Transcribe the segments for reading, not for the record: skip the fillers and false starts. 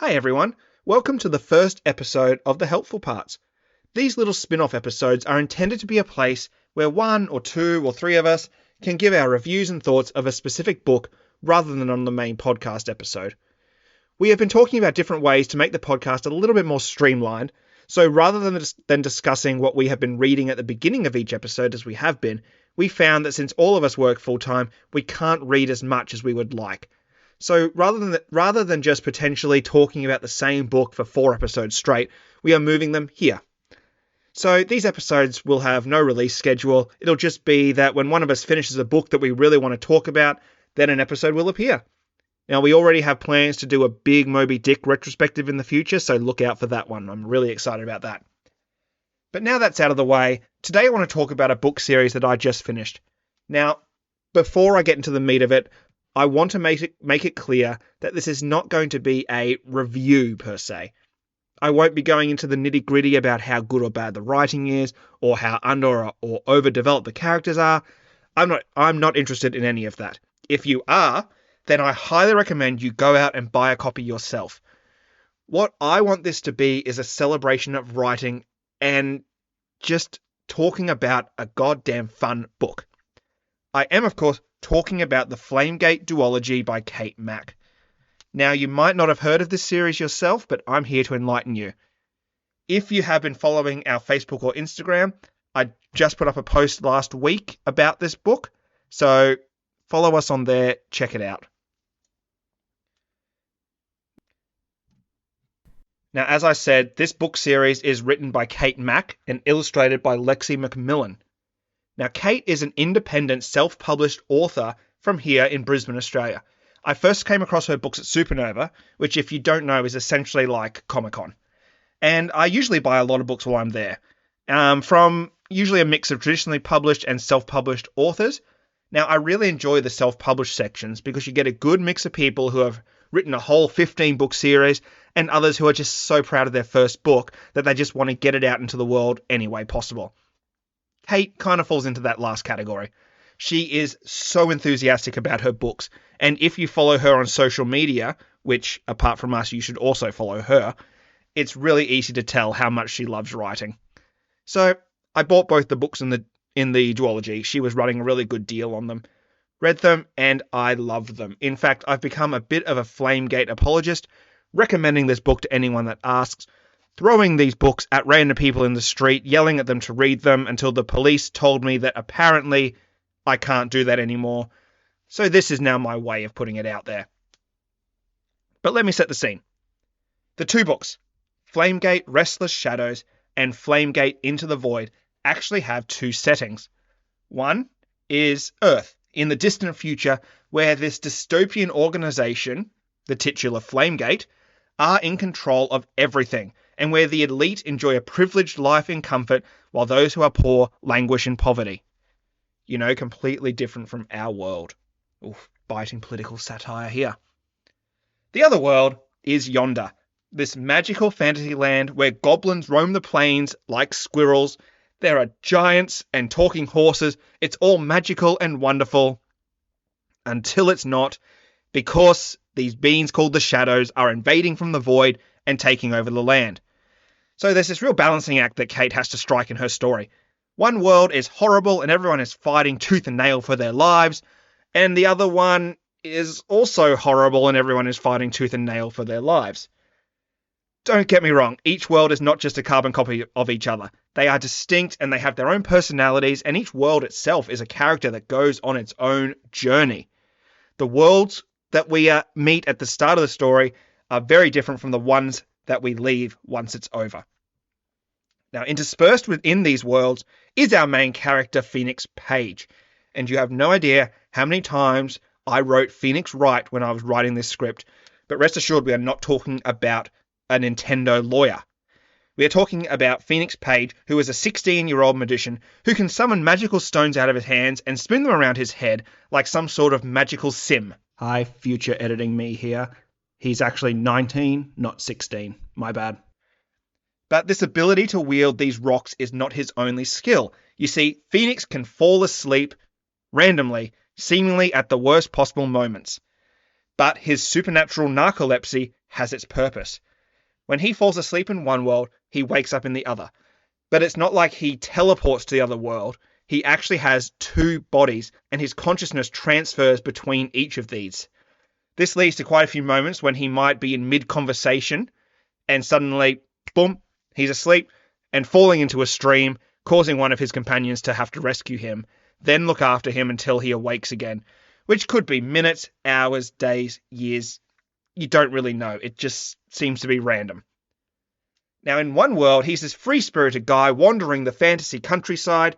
Hi everyone, welcome to the first episode of The Helpful Parts. These little spin-off episodes are intended to be a place where one or two or three of us can give our reviews and thoughts of a specific book rather than on the main podcast episode. We have been talking about different ways to make the podcast a little bit more streamlined, so rather than discussing what we have been reading at the beginning of each episode as we have been, we found that since all of us work full-time, we can't read as much as we would like. So rather than just potentially talking about the same book for 4 episodes straight, we are moving them here. So these episodes will have no release schedule. It'll just be that when one of us finishes a book that we really want to talk about, then an episode will appear. Now, we already have plans to do a big Moby Dick retrospective in the future, so look out for that one. I'm really excited about that. But now that's out of the way, today I want to talk about a book series that I just finished. Now, before I get into the meat of it, I want to make it clear that this is not going to be a review per se. I won't be going into the nitty-gritty about how good or bad the writing is, or how under or overdeveloped the characters are. I'm not interested in any of that. If you are, then I highly recommend you go out and buy a copy yourself. What I want this to be is a celebration of writing and just talking about a goddamn fun book. I am, of course, talking about the Flamegate Duology by Kate Mack. Now, you might not have heard of this series yourself, but I'm here to enlighten you. If you have been following our Facebook or Instagram, I just put up a post last week about this book, so follow us on there, check it out. Now, as I said, this book series is written by Kate Mack and illustrated by Lexi McMillan. Now, Kate is an independent, self-published author from here in Brisbane, Australia. I first came across her books at Supernova, which, if you don't know, is essentially like Comic-Con. And I usually buy a lot of books while I'm there, from usually a mix of traditionally published and self-published authors. Now, I really enjoy the self-published sections because you get a good mix of people who have written a whole 15-book series and others who are just so proud of their first book that they just want to get it out into the world any way possible. Kate kind of falls into that last category. She is so enthusiastic about her books, and if you follow her on social media, which apart from us you should also follow her, it's really easy to tell how much she loves writing. So I bought both the books in the duology. She was running a really good deal on them. Read them, and I loved them. In fact, I've become a bit of a Flamegate apologist, recommending this book to anyone that asks, throwing these books at random people in the street, yelling at them to read them until the police told me that apparently I can't do that anymore. So this is now my way of putting it out there. But let me set the scene. The 2 books, Flamegate Restless Shadows and Flamegate Into the Void, actually have 2 settings. One is Earth, in the distant future, where this dystopian organization, the titular Flamegate, are in control of everything, and where the elite enjoy a privileged life in comfort while those who are poor languish in poverty. You know, completely different from our world. Oof, biting political satire here. The other world is Yonder, this magical fantasy land where goblins roam the plains like squirrels. There are giants and talking horses. It's all magical and wonderful. Until it's not, because these beings called the Shadows are invading from the void and taking over the land. So there's this real balancing act that Kate has to strike in her story. One world is horrible and everyone is fighting tooth and nail for their lives, and the other one is also horrible and everyone is fighting tooth and nail for their lives. Don't get me wrong, each world is not just a carbon copy of each other. They are distinct and they have their own personalities, and each world itself is a character that goes on its own journey. The worlds that we meet at the start of the story are very different from the ones that we leave once it's over. Now, interspersed within these worlds is our main character, Phoenix Page, and you have no idea how many times I wrote Phoenix Wright when I was writing this script, but rest assured we are not talking about a Nintendo lawyer. We are talking about Phoenix Page, who is a 16-year-old magician who can summon magical stones out of his hands and spin them around his head like some sort of magical sim. Hi, future editing me here. He's actually 19, not 16. My bad. But this ability to wield these rocks is not his only skill. You see, Phoenix can fall asleep randomly, seemingly at the worst possible moments. but his supernatural narcolepsy has its purpose. When he falls asleep in one world, he wakes up in the other. But it's not like he teleports to the other world. He actually has two bodies, and his consciousness transfers between each of these. This leads to quite a few moments when he might be in mid-conversation, and suddenly, boom, he's asleep and falling into a stream, causing one of his companions to have to rescue him, then look after him until he awakes again, which could be minutes, hours, days, years. You don't really know. It just seems to be random. Now, in one world, he's this free-spirited guy wandering the fantasy countryside,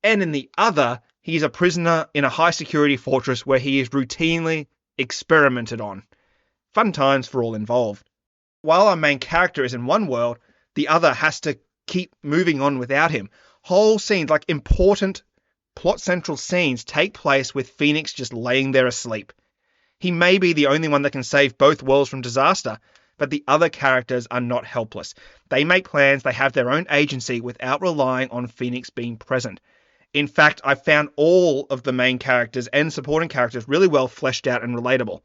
and in the other, he's a prisoner in a high-security fortress where he is routinely experimented on. Fun times for all involved. While our main character is in one world, the other has to keep moving on without him. Whole scenes, like important plot-central scenes, take place with Phoenix just laying there asleep. He may be the only one that can save both worlds from disaster, but the other characters are not helpless. They make plans, they have their own agency without relying on Phoenix being present. In fact, I found all of the main characters and supporting characters really well fleshed out and relatable.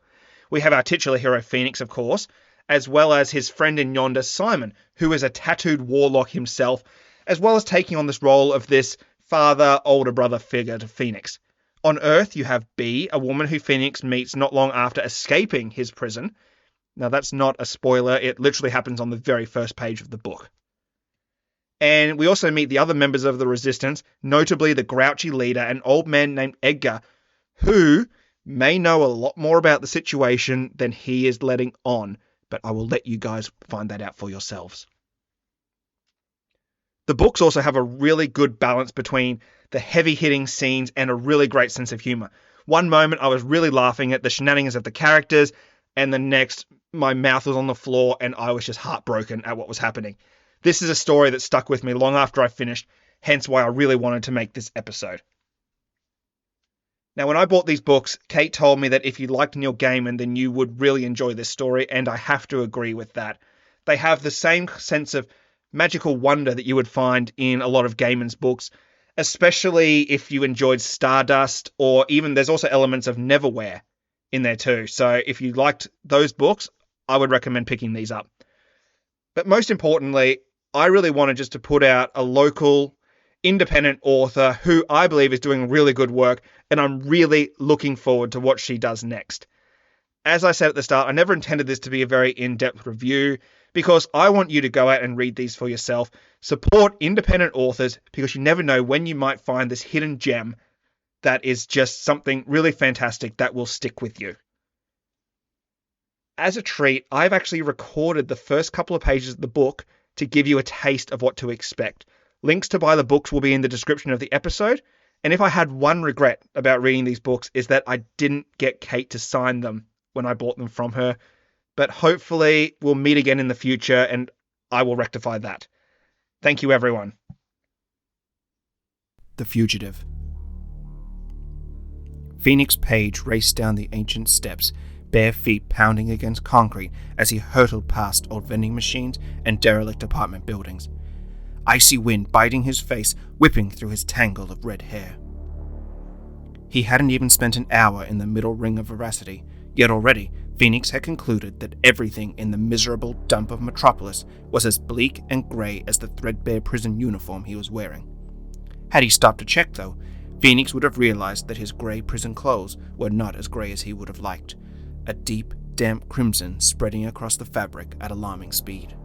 We have our titular hero Phoenix, of course, as well as his friend in yonder, Simon, who is a tattooed warlock himself, as well as taking on this role of this father, older brother figure to Phoenix. On Earth, you have Bee, a woman who Phoenix meets not long after escaping his prison. Now, that's not a spoiler. It literally happens on the very first page of the book. And we also meet the other members of the Resistance, notably the grouchy leader, an old man named Edgar, who may know a lot more about the situation than he is letting on, but I will let you guys find that out for yourselves. The books also have a really good balance between the heavy-hitting scenes and a really great sense of humor. One moment I was really laughing at the shenanigans of the characters, and the next my mouth was on the floor and I was just heartbroken at what was happening. This is a story that stuck with me long after I finished, hence why I really wanted to make this episode. Now, when I bought these books, Kate told me that if you liked Neil Gaiman, then you would really enjoy this story, and I have to agree with that. They have the same sense of magical wonder that you would find in a lot of Gaiman's books, especially if you enjoyed Stardust, or even there's also elements of Neverwhere in there too. So if you liked those books, I would recommend picking these up. But most importantly, I really wanted just to put out a local independent author who I believe is doing really good work, and I'm really looking forward to what she does next. As I said at the start, I never intended this to be a very in-depth review because I want you to go out and read these for yourself. Support independent authors because you never know when you might find this hidden gem that is just something really fantastic that will stick with you. As a treat, I've actually recorded the first couple of pages of the book to give you a taste of what to expect. Links to buy the books will be in the description of the episode. And if I had one regret about reading these books is that I didn't get Kate to sign them when I bought them from her. But hopefully we'll meet again in the future and I will rectify that. Thank you, everyone. The Fugitive. Phoenix Page raced down the ancient steps, bare feet pounding against concrete as he hurtled past old vending machines and derelict apartment buildings. Icy wind biting his face, whipping through his tangle of red hair. He hadn't even spent an hour in the middle ring of Veracity, yet already Phoenix had concluded that everything in the miserable dump of Metropolis was as bleak and grey as the threadbare prison uniform he was wearing. Had he stopped to check, though, Phoenix would have realized that his grey prison clothes were not as grey as he would have liked, a deep, damp crimson spreading across the fabric at alarming speed.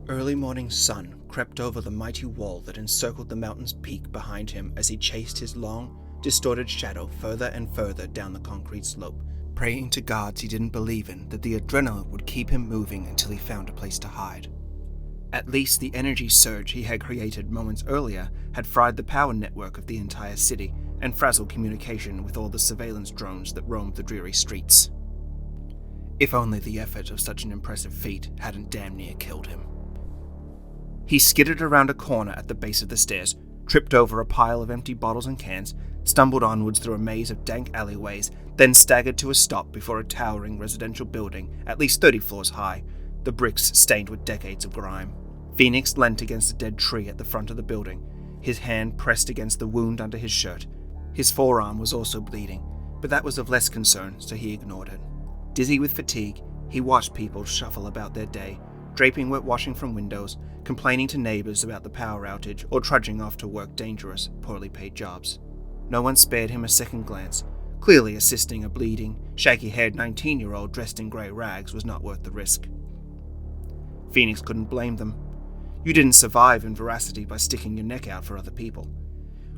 Early morning sun crept over the mighty wall that encircled the mountain's peak behind him as he chased his long, distorted shadow further and further down the concrete slope, praying to gods he didn't believe in that the adrenaline would keep him moving until he found a place to hide. At least the energy surge he had created moments earlier had fried the power network of the entire city and frazzled communication with all the surveillance drones that roamed the dreary streets. If only the effort of such an impressive feat hadn't damn near killed him. He skidded around a corner at the base of the stairs, tripped over a pile of empty bottles and cans, stumbled onwards through a maze of dank alleyways, then staggered to a stop before a towering residential building at least 30 floors high, the bricks stained with decades of grime. Phoenix leant against a dead tree at the front of the building, his hand pressed against the wound under his shirt. His forearm was also bleeding, But that was of less concern, so he ignored it. Dizzy with fatigue, he watched people shuffle about their day, draping wet washing from windows, complaining to neighbors about the power outage, or trudging off to work dangerous, poorly paid jobs. No one spared him a second glance. Clearly assisting a bleeding, shaggy-haired 19-year-old dressed in grey rags was not worth the risk. Phoenix couldn't blame them. You didn't survive in veracity by sticking your neck out for other people.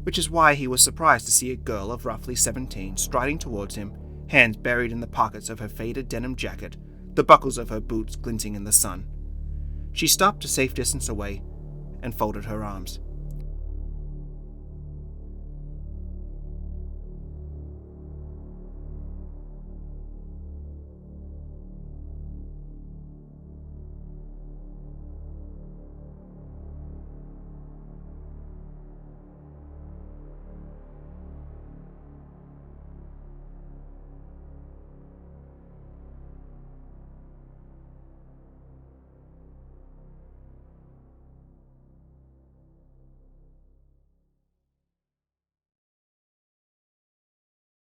Which is why he was surprised to see a girl of roughly 17 striding towards him, hands buried in the pockets of her faded denim jacket, the buckles of her boots glinting in the sun. She stopped a safe distance away and folded her arms.